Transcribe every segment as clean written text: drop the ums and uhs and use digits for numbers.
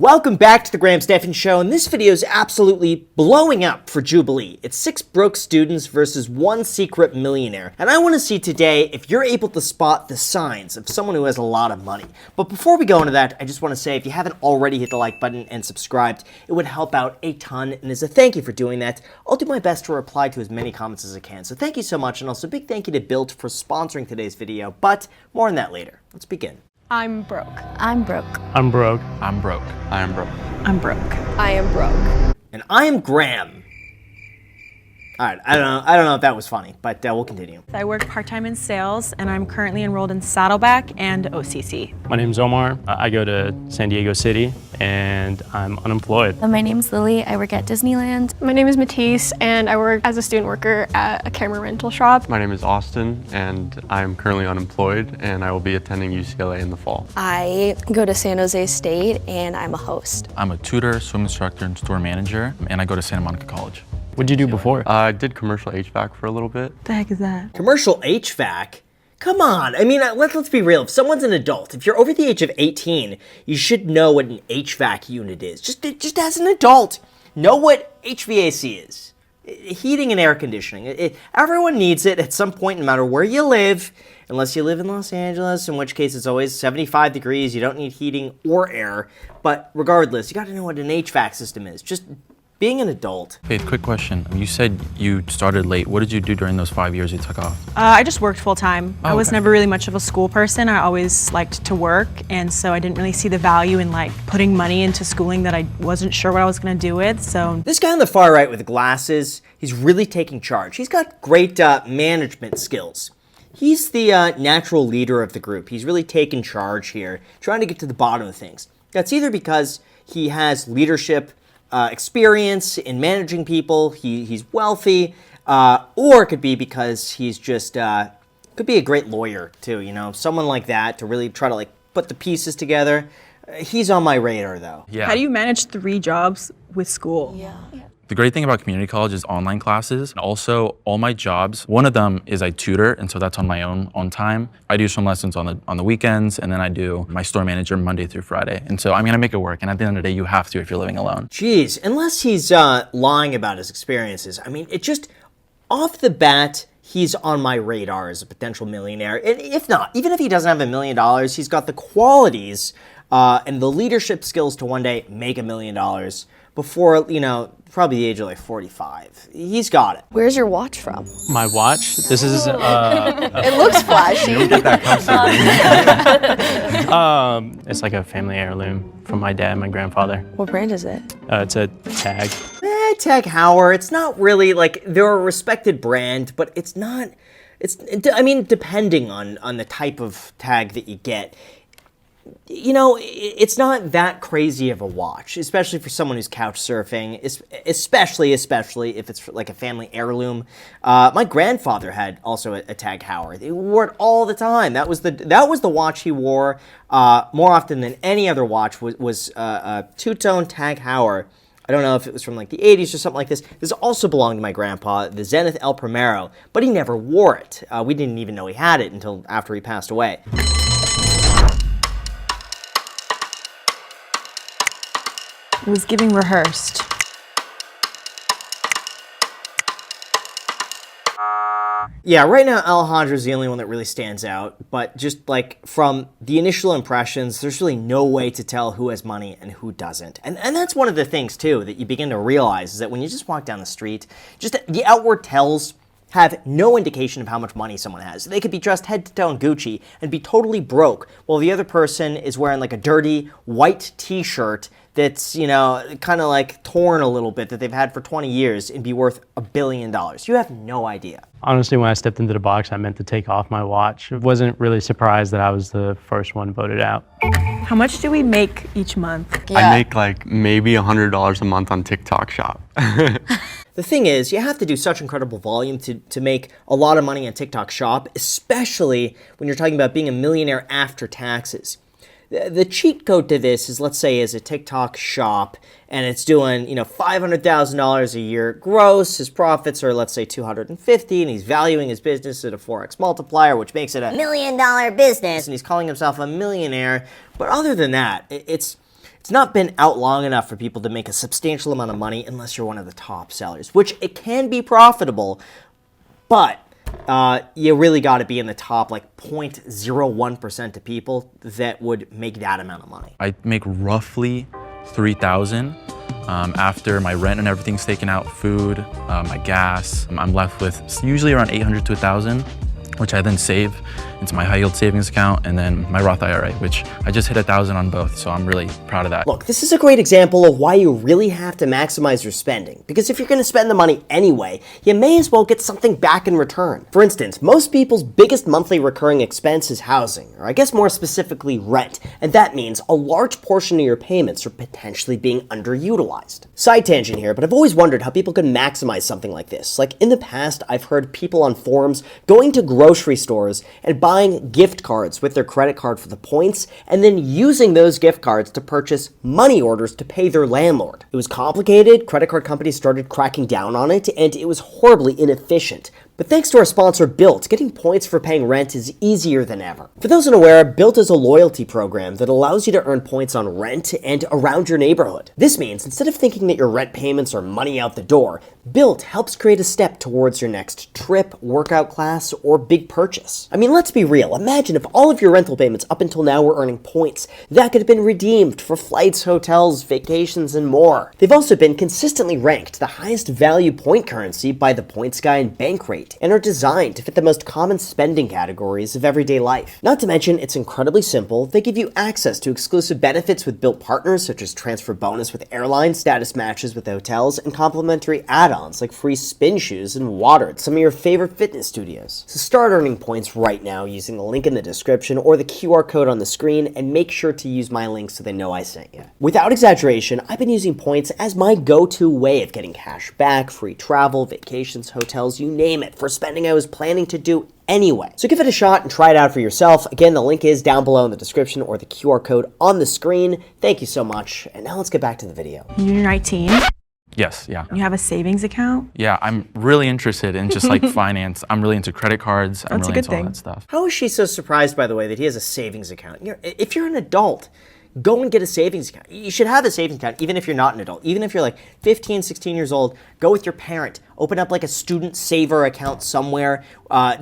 Welcome back to the Graham Stephan Show, and this video is absolutely blowing up for Jubilee. It's 6 broke students versus 1 secret millionaire. And I want to see today if you're able to spot the signs of someone who has a lot of money. But before we go into that, I just want to say if you haven't already hit the like button and subscribed, it would help out a ton. And as a thank you for doing that, I'll do my best to reply to as many comments as I can. So thank you so much, and also a big thank you to Built for sponsoring today's video, but more on that later. Let's begin. I'm broke. I'm broke. I'm broke. I'm broke. I am broke. I'm broke. I am broke. And I am Graham. All right, I don't know if that was funny, but we'll continue. I work part-time in sales, and I'm currently enrolled in Saddleback and OCC. My name's Omar. I go to San Diego City, and I'm unemployed. My name's Lily. I work at Disneyland. My name is Matisse, and I work as a student worker at a camera rental shop. My name is Austin, and I'm currently unemployed, and I will be attending UCLA in the fall. I go to San Jose State, and I'm a host. I'm a tutor, swim instructor, and store manager, and I go to Santa Monica College. What'd you do before? I did commercial HVAC for a little bit. What the heck is that? Commercial HVAC? Come on, I mean, let's be real. If someone's an adult, if you're over the age of 18, you should know what an HVAC unit is. Just as an adult, know what HVAC is. Heating and air conditioning. Everyone needs it at some point, no matter where you live, unless you live in Los Angeles, in which case it's always 75 degrees, you don't need heating or air. But regardless, you gotta know what an HVAC system is. Just being an adult. Faith, quick question. You said you started late. What did you do during those 5 years you took off? I just worked full-time. I was okay. never really much of a school person. I always liked to work, and so I didn't really see the value in putting money into schooling that I wasn't sure what I was going to do with, so. This guy on the far right with the glasses, he's really taking charge. He's got great management skills. He's the natural leader of the group. He's really taken charge here, trying to get to the bottom of things. That's either because he has leadership experience in managing people, he's wealthy, or it could be because he's just, could be a great lawyer too, you know, someone like that to really try to put the pieces together. He's on my radar though. Yeah. How do you manage 3 jobs with school? Yeah. The great thing about community college is online classes. Also, all my jobs, one of them is I tutor, and so that's on my own time. I do some lessons on the weekends, and then I do my store manager Monday through Friday. And so I'm gonna make it work, and at the end of the day, you have to if you're living alone. Jeez, unless he's lying about his experiences. I mean, it just, off the bat, he's on my radar as a potential millionaire. And if not, even if he doesn't have $1 million, he's got the qualities and the leadership skills to one day make $1 million before, you know, probably the age of 45. He's got it. Where's your watch from? My watch? This is, It looks flashy. it's like a family heirloom from my dad and my grandfather. What brand is it? It's a tag. Tag Heuer, it's not really they're a respected brand, but it's not, I mean, depending on the type of tag that you get, you know, it's not that crazy of a watch, especially for someone who's couch surfing, especially if it's like a family heirloom. My grandfather had also a Tag Heuer. He wore it all the time. That was the watch he wore more often than any other watch was a two-tone Tag Heuer. I don't know if it was from the 80s or something like this. This also belonged to my grandpa, the Zenith El Primero, but he never wore it. We didn't even know he had it until after he passed away. It was giving rehearsed. Yeah, right now Alejandro's the only one that really stands out, but just from the initial impressions, there's really no way to tell who has money and who doesn't. And that's one of the things too that you begin to realize is that when you just walk down the street, just the outward tells have no indication of how much money someone has. They could be dressed head to toe in Gucci and be totally broke, while the other person is wearing a dirty white t-shirt that's, you know, kind of torn a little bit that they've had for 20 years and be worth $1 billion. You have no idea. Honestly, when I stepped into the box, I meant to take off my watch. I wasn't really surprised that I was the first one voted out. How much do we make each month? I make maybe $100 a month on TikTok Shop. The thing is, you have to do such incredible volume to make a lot of money on TikTok Shop, especially when you're talking about being a millionaire after taxes. The cheat code to this is, let's say, is a TikTok Shop, and it's doing, you know, $500,000 a year gross. His profits are, let's say, $250, and he's valuing his business at a 4x multiplier, which makes it a $1 million business, and he's calling himself a millionaire. But other than that, it's it's not been out long enough for people to make a substantial amount of money unless you're one of the top sellers, which it can be profitable, but you really got to be in the top like 0.01% of people that would make that amount of money. I make roughly $3,000 after my rent and everything's taken out, food, my gas. I'm left with usually around $800 to $1,000, which I then save into my high yield savings account and then my Roth IRA, which I just hit $1,000 on both, so I'm really proud of that. Look, this is a great example of why you really have to maximize your spending, because if you're going to spend the money anyway, you may as well get something back in return. For instance, most people's biggest monthly recurring expense is housing, or I guess more specifically rent, and that means a large portion of your payments are potentially being underutilized. Side tangent here, but I've always wondered how people can maximize something like this. Like in the past, I've heard people on forums going to grocery stores and buying gift cards with their credit card for the points, and then using those gift cards to purchase money orders to pay their landlord. It was complicated, credit card companies started cracking down on it, and it was horribly inefficient. But thanks to our sponsor, Built, getting points for paying rent is easier than ever. For those unaware, Built is a loyalty program that allows you to earn points on rent and around your neighborhood. This means instead of thinking that your rent payments are money out the door, Built helps create a step towards your next trip, workout class, or big purchase. I mean, let's be real. Imagine if all of your rental payments up until now were earning points that could have been redeemed for flights, hotels, vacations, and more. They've also been consistently ranked the highest value point currency by the Points Guy and Bankrate, and are designed to fit the most common spending categories of everyday life. Not to mention, it's incredibly simple. They give you access to exclusive benefits with Built partners, such as transfer bonus with airlines, status matches with hotels, and complimentary add-ons like free spin shoes and water at some of your favorite fitness studios. So start earning points right now using the link in the description or the QR code on the screen, and make sure to use my link so they know I sent you. Without exaggeration, I've been using points as my go-to way of getting cash back, free travel, vacations, hotels, you name it, for spending I was planning to do anyway. So give it a shot and try it out for yourself. Again, the link is down below in the description or the QR code on the screen. Thank you so much. And now let's get back to the video. You're 19. Yes, yeah. You have a savings account? Yeah, I'm really interested in just like finance. I'm really into credit cards. I'm That's a really good into all thing. that stuff. How is she so surprised, by the way, that he has a savings account? If you're an adult, go and get a savings account. You should have a savings account, even if you're not an adult. Even if you're like 15, 16 years old, go with your parent. Open up like a student saver account somewhere.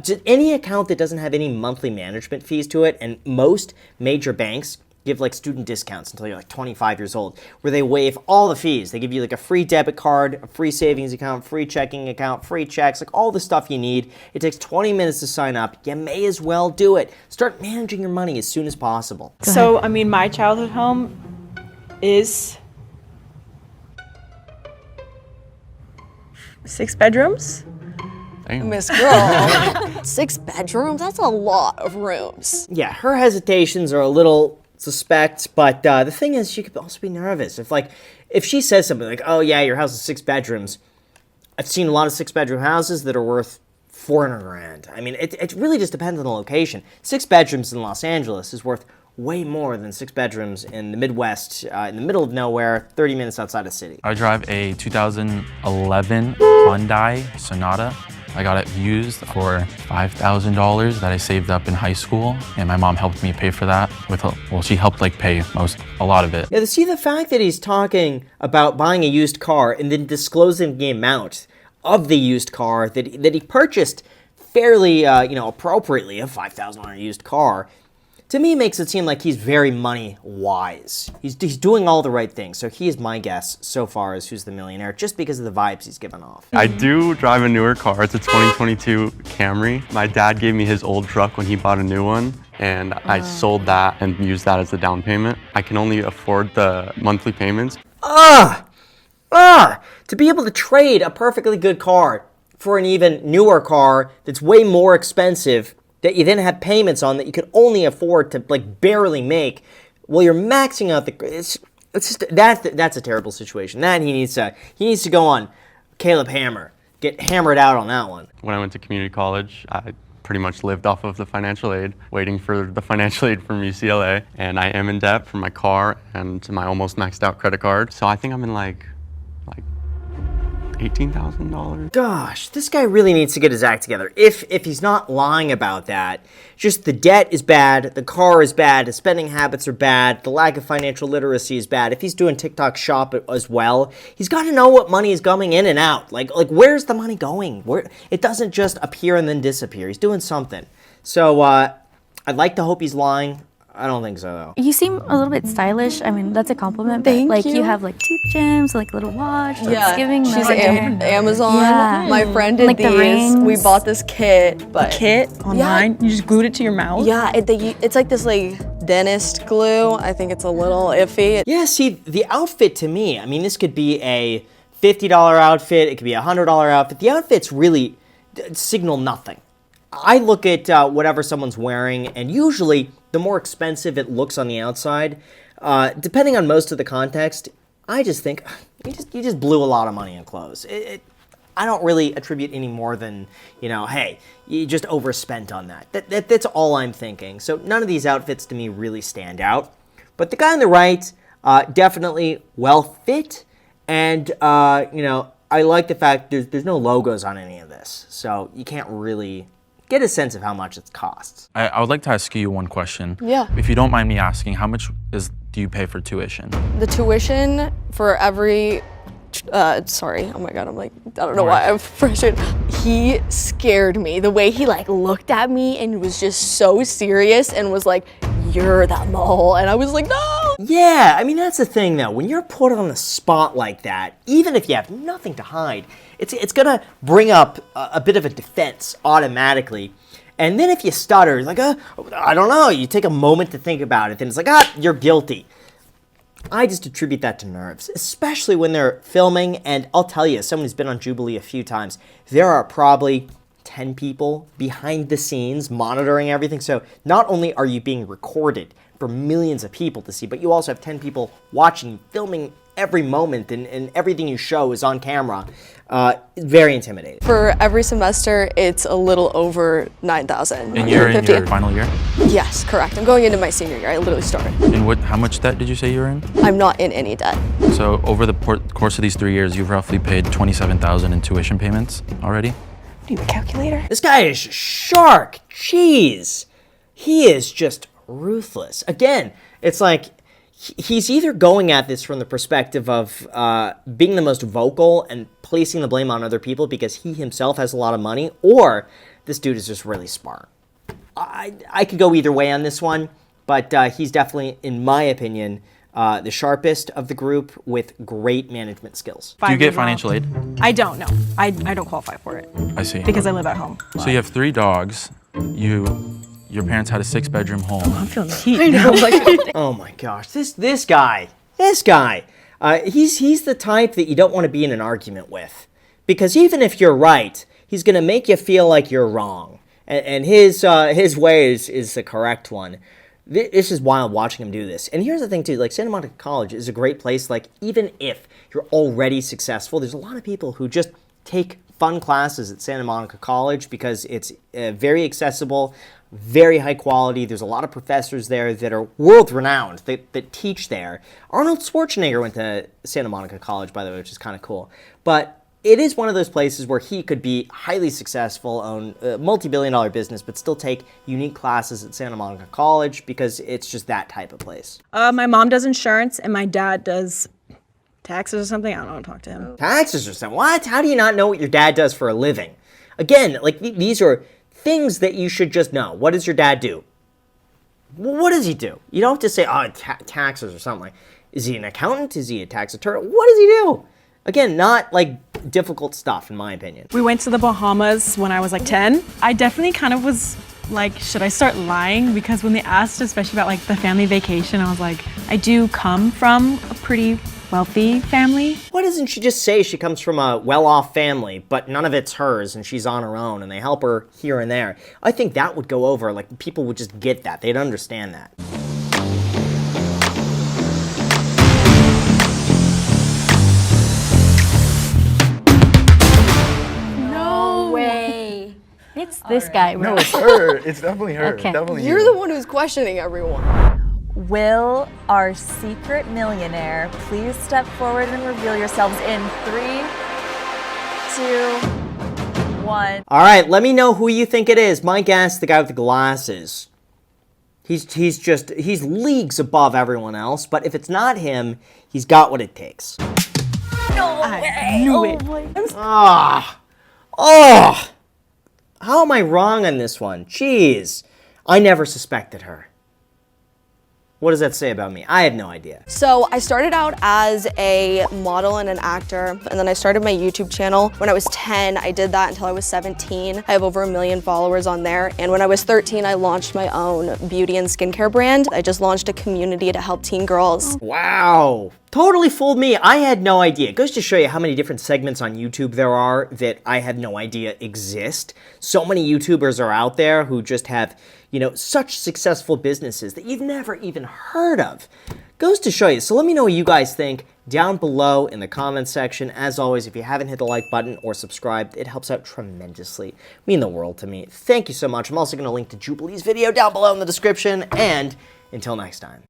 Just any account that doesn't have any monthly management fees to it, and most major banks give like student discounts until you're like 25 years old, where they waive all the fees. They give you like a free debit card, a free savings account, free checking account, free checks, like all the stuff you need. It takes 20 minutes to sign up. You may as well do it. Start managing your money as soon as possible. So, I mean, my childhood home is 6 bedrooms. Damn. Miss Girl. 6 bedrooms? That's a lot of rooms. Yeah, her hesitations are a little suspect, but the thing is, she could also be nervous. If she says something like, oh yeah, your house is 6 bedrooms, I've seen a lot of 6-bedroom houses that are worth 400 grand. I mean, it really just depends on the location. 6 bedrooms in Los Angeles is worth way more than 6 bedrooms in the Midwest, in the middle of nowhere, 30 minutes outside of city. I drive a 2011 Hyundai Sonata. I got it used for $5,000 that I saved up in high school, and my mom helped me pay for that. She helped like pay a lot of it. Yeah, see the fact that he's talking about buying a used car and then disclosing the amount of the used car that he purchased fairly, appropriately, a $5,000 used car, to me makes it seem like he's very money wise. He's doing all the right things. So he is my guess so far as who's the millionaire, just because of the vibes he's given off. I do drive a newer car. It's a 2022 Camry. My dad gave me his old truck when he bought a new one, and I sold that and used that as a down payment. I can only afford the monthly payments. To be able to trade a perfectly good car for an even newer car that's way more expensive, that you then have payments on that you can only afford to like barely make, well, you're maxing out it's just that's a terrible situation. That he needs to go on Caleb Hammer, get hammered out on that one. When I went to community college, I pretty much lived off of the financial aid, waiting for the financial aid from UCLA, and I am in debt for my car and my almost maxed out credit card. So I think I'm in like $18,000. Gosh, this guy really needs to get his act together. If he's not lying about that, just the debt is bad, the car is bad, his spending habits are bad, the lack of financial literacy is bad. If he's doing TikTok shop as well, he's got to know what money is coming in and out. Like where's the money going? It doesn't just appear and then disappear. He's doing something. So I'd like to hope he's lying. I don't think so, though. You seem a little bit stylish. I mean, that's a compliment. But Thank like you. you have like teeth gems, like little watch. Like, Yeah, it's giving she's modern. Amazon. Yeah. My friend did Like the these. rings. We bought this kit, but Kit online, you just glued it to your mouth? yeah, it's like this like dentist glue. I think it's a little iffy. Yeah, see, the outfit to me, I mean, this could be a $50 outfit, it could be a $100 outfit. The outfits really signal nothing. I look at whatever someone's wearing, and usually the more expensive it looks on the outside, depending on most of the context, I just think you just blew a lot of money in clothes. I don't really attribute any more than, hey, you just overspent on that. That's all I'm thinking. So none of these outfits to me really stand out. But the guy on the right, definitely well fit, and I like the fact there's no logos on any of this, so you can't really get a sense of how much it costs. I would like to ask you one question. Yeah. If you don't mind me asking, how much do you pay for tuition? The tuition for every, sorry, oh my God, I don't know why I'm frustrated. He scared me. The way he looked at me and was just so serious and was like, "You're that mole," and I was like, "No." Yeah, I mean, that's the thing, though. When you're put on the spot like that, even if you have nothing to hide, it's going to bring up a bit of a defense automatically. And then if you stutter, like, I don't know, you take a moment to think about it, then it's like, you're guilty. I just attribute that to nerves, especially when they're filming. And I'll tell you, as someone who's been on Jubilee a few times, there are probably 10 people behind the scenes monitoring everything. So not only are you being recorded for millions of people to see, but you also have 10 people watching, filming every moment, and everything you show is on camera. Very intimidating. For every semester, it's a little over 9,000. And you're in your final year? Yes, correct. I'm going into my senior year. I literally started. And how much debt did you say you were in? I'm not in any debt. So over the course of these 3 years, you've roughly paid $27,000 in tuition payments already? Do you have a calculator? This guy is shark. Jeez. He is just ruthless. Again, it's like he's either going at this from the perspective of being the most vocal and placing the blame on other people because he himself has a lot of money, or this dude is just really smart. I could go either way on this one, but he's definitely, in my opinion, the sharpest of the group with great management skills. Do you get financial aid? I don't know. I don't qualify for it I see. because I live at home. So you have 3 dogs. Your parents had a 6-bedroom home. I'm feeling the heat now. Oh my gosh, this guy, he's the type that you don't want to be in an argument with, because even if you're right, he's gonna make you feel like you're wrong, and his way is the correct one. This is wild watching him do this. And here's the thing too, like Santa Monica College is a great place. Like even if you're already successful, there's a lot of people who just take fun classes at Santa Monica College because it's very accessible, very high quality. There's a lot of professors there that are world-renowned that teach there. Arnold Schwarzenegger went to Santa Monica College, by the way, which is kind of cool. But it is one of those places where he could be highly successful, own a multi-billion-dollar business, but still take unique classes at Santa Monica College because it's just that type of place. My mom does insurance and my dad does taxes or something. I don't want to talk to him. Taxes or something? What? How do you not know what your dad does for a living? Again, like these are things that you should just know. What does your dad do? What does he do? You don't have to say, taxes or something. Is he an accountant? Is he a tax attorney? What does he do? Again, not like difficult stuff, in my opinion. We went to the Bahamas when I was like 10. I definitely kind of was like, should I start lying? Because when they asked, especially about like the family vacation, I was like, I do come from a pretty wealthy family. Why doesn't she just say she comes from a well-off family, but none of it's hers and she's on her own and they help her here and there? I think that would go over. Like, people would just get that. They'd understand that. No way. It's this guy. No, it's her. It's definitely her. Okay. Definitely You're you. the one who's questioning everyone. Will our secret millionaire please step forward and reveal yourselves in 3, 1. All right, let me know who you think it is. My guess, the guy with the glasses. He's leagues above everyone else, but if it's not him, he's got what it takes. I knew it. Oh! How am I wrong on this one? Jeez. I never suspected her. What does that say about me? I have no idea. So I started out as a model and an actor, and then I started my YouTube channel when I was 10. I did that until I was 17. I have over 1 million followers on there. And when I was 13, I launched my own beauty and skincare brand. I just launched a community to help teen girls. Wow. Totally fooled me. I had no idea. It goes to show you how many different segments on YouTube there are that I had no idea exist. So many YouTubers are out there who just have, you know, such successful businesses that you've never even heard of. Goes to show you. So let me know what you guys think down below in the comments section. As always, if you haven't hit the like button or subscribed, it helps out tremendously. Mean the world to me. Thank you so much. I'm also going to link to Jubilee's video down below in the description. And until next time.